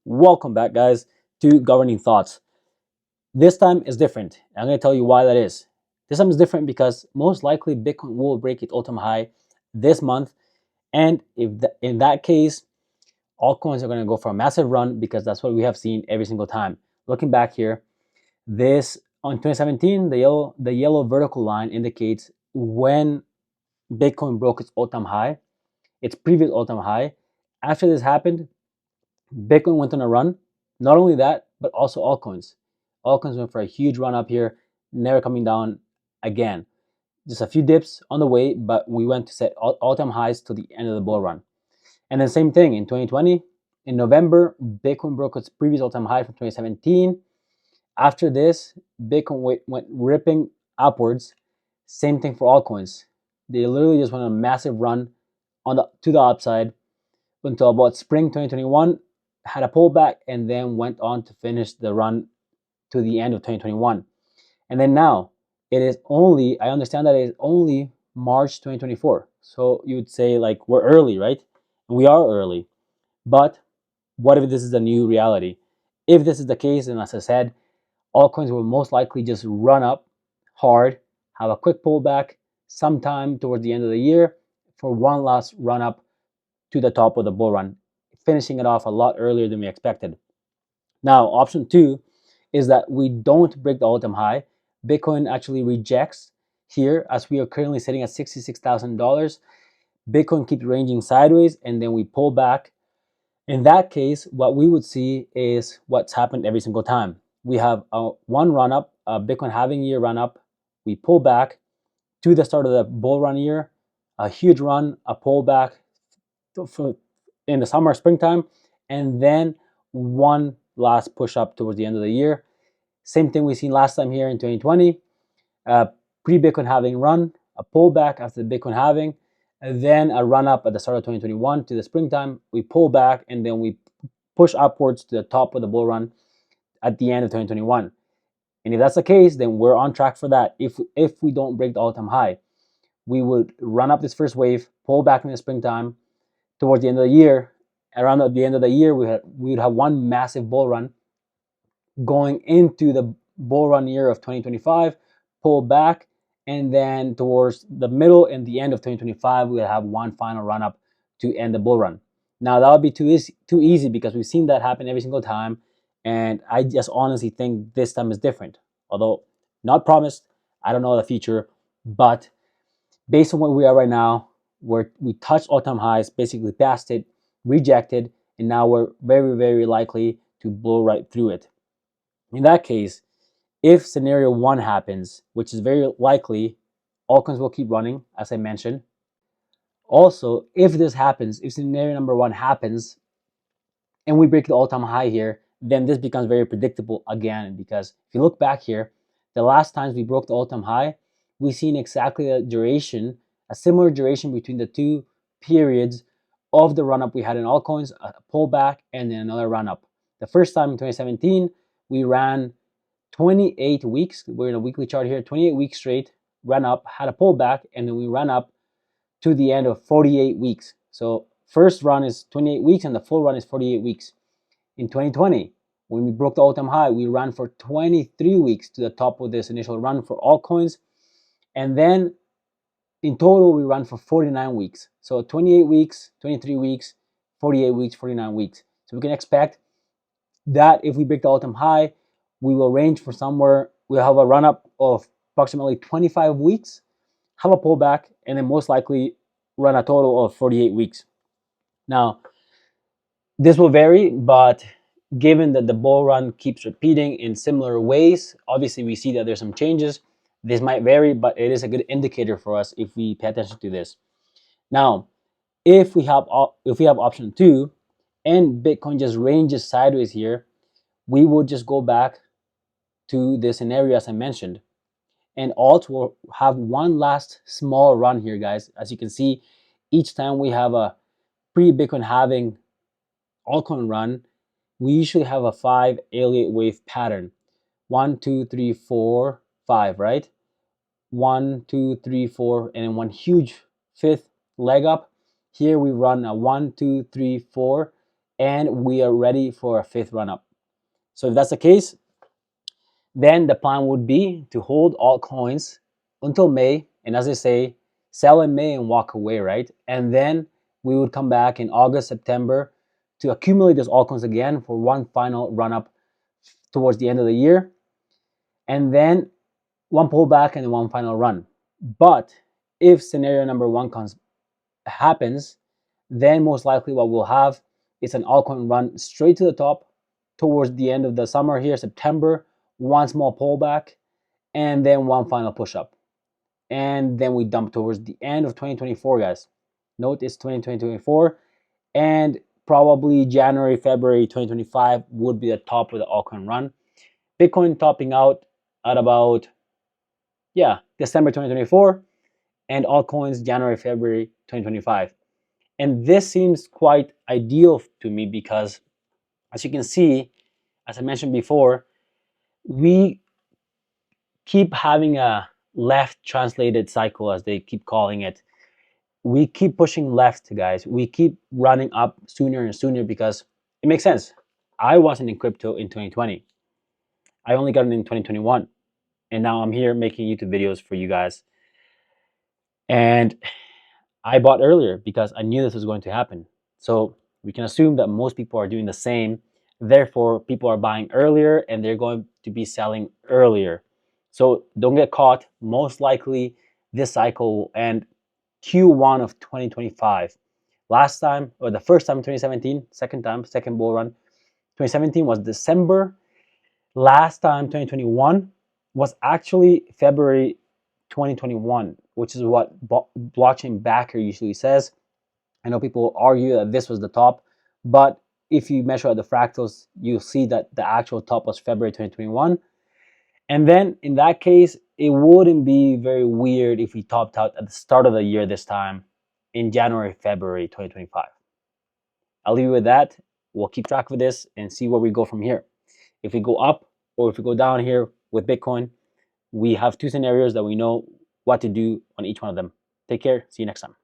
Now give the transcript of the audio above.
Welcome back, guys, to Governing Thoughts. This time is different. I'm going to tell you why that is. This time is different because most likely Bitcoin will break its all-time high this month, and in that case, altcoins are going to go for a massive run because that's what we have seen every single time. Looking back here, this on 2017, the yellow vertical line indicates when Bitcoin broke its all-time high, its previous all-time high. After this happened, Bitcoin went on a run. Not only that, but also altcoins. Altcoins went for a huge run up here, never coming down again. Just a few dips on the way, but we went to set all-time highs till the end of the bull run. And then same thing in 2020, in November, Bitcoin broke its previous all-time high from 2017. After this, Bitcoin went ripping upwards. Same thing for altcoins. They literally just went on a massive run to the upside until about spring 2021, had a pullback, and then went on to finish the run to the end of 2021. And then now it is only, I understand that it is only March 2024. So you would say like we're early, right? We are early. But what if this is a new reality? If this is the case, then as I said, altcoins will most likely just run up hard, have a quick pullback sometime towards the end of the year for one last run up to the top of the bull run, finishing it off a lot earlier than we expected. Now, option two is that we don't break the all-time high. Bitcoin actually rejects here as we are currently sitting at $66,000. Bitcoin keeps ranging sideways and then we pull back. In that case, what we would see is what's happened every single time. We have one run up, a Bitcoin halving year run up. We pull back to the start of the bull run year, a huge run, a pullback in the summer, springtime, and then one last push up towards the end of the year. Same thing we seen last time here in 2020, pre-Bitcoin halving run, a pullback after the Bitcoin halving, and then a run up at the start of 2021 to the springtime. We pull back and then we push upwards to the top of the bull run at the end of 2021. And if that's the case, then we're on track for that. If we don't break the all-time high, we would run up this first wave, pull back in the springtime. Towards the end of the year, around the end of the year, we would have one massive bull run going into the bull run year of 2025, pull back, and then towards the middle and the end of 2025, we will have one final run up to end the bull run. Now that would be too easy because we've seen that happen every single time, and I just honestly think this time is different. Although not promised, I don't know the future, but based on where we are right now, we touched all-time highs, basically passed it, rejected, and now we're very, very likely to blow right through it. In that case, if scenario one happens, which is very likely, altcoins will keep running, as I mentioned. Also, if this happens, if scenario number one happens, and we break the all-time high here, then this becomes very predictable again, because if you look back here, the last times we broke the all-time high, we've seen exactly the duration, a similar duration between the two periods of the run-up we had in altcoins, a pullback, and then another run-up. The first time in 2017, we ran 28 weeks. We're in a weekly chart here, 28 weeks straight, ran up, had a pullback, and then we ran up to the end of 48 weeks. So first run is 28 weeks, and the full run is 48 weeks. In 2020, when we broke the all-time high, we ran for 23 weeks to the top of this initial run for altcoins. And then in total, we ran for 49 weeks. So 28 weeks, 23 weeks, 48 weeks, 49 weeks. So we can expect that if we break the all-time high, we will range for somewhere, we'll have a run-up of approximately 25 weeks, have a pullback, and then most likely run a total of 48 weeks. Now, this will vary, but given that the bull run keeps repeating in similar ways, obviously we see that there's some changes. This might vary, but it is a good indicator for us if we pay attention to this. Now, if we have option two, and Bitcoin just ranges sideways here, we would just go back to the scenario as I mentioned. And alt will have one last small run here, guys. As you can see, each time we have a pre-Bitcoin halving altcoin run, we usually have a 5 Elliott wave pattern. 1, 2, 3, 4, 5, right? 1, 2, 3, 4, and then one huge fifth leg up. Here we run a 1, 2, 3, 4, and we are ready for a fifth run up. So if that's the case, then the plan would be to hold altcoins until May, and as I say, sell in May and walk away, right? And then we would come back in August, September to accumulate those altcoins again for one final run up towards the end of the year, and then one pullback and one final run. But if scenario number one happens, then most likely what we'll have is an altcoin run straight to the top towards the end of the summer here, September, one small pullback, and then one final push up. And then we dump towards the end of 2024, guys. Note it's 2024, and probably January, February 2025 would be the top of the altcoin run. Bitcoin topping out at about, December 2024, and altcoins January, February 2025. And this seems quite ideal to me because, as you can see, as I mentioned before, we keep having a left translated cycle, as they keep calling it. We keep pushing left, guys. We keep running up sooner and sooner because it makes sense. I wasn't in crypto in 2020. I only got it in 2021. And now I'm here making YouTube videos for you guys. And I bought earlier because I knew this was going to happen. So we can assume that most people are doing the same. Therefore, people are buying earlier and they're going to be selling earlier. So don't get caught. Most likely, this cycle will end Q1 of 2025. Last time, or the first time, 2017, second bull run. 2017 was December. Last time, 2021, was actually February 2021, which is what blockchain backer usually says. I know people argue that this was the top, but if you measure the fractals, you'll see that the actual top was February 2021. And then in that case, it wouldn't be very weird if we topped out at the start of the year this time in January, February 2025. I'll leave you with that. We'll keep track of this and see where we go from here. If we go up or if we go down here with Bitcoin, we have two scenarios that we know what to do on each one of them. Take care. See you next time.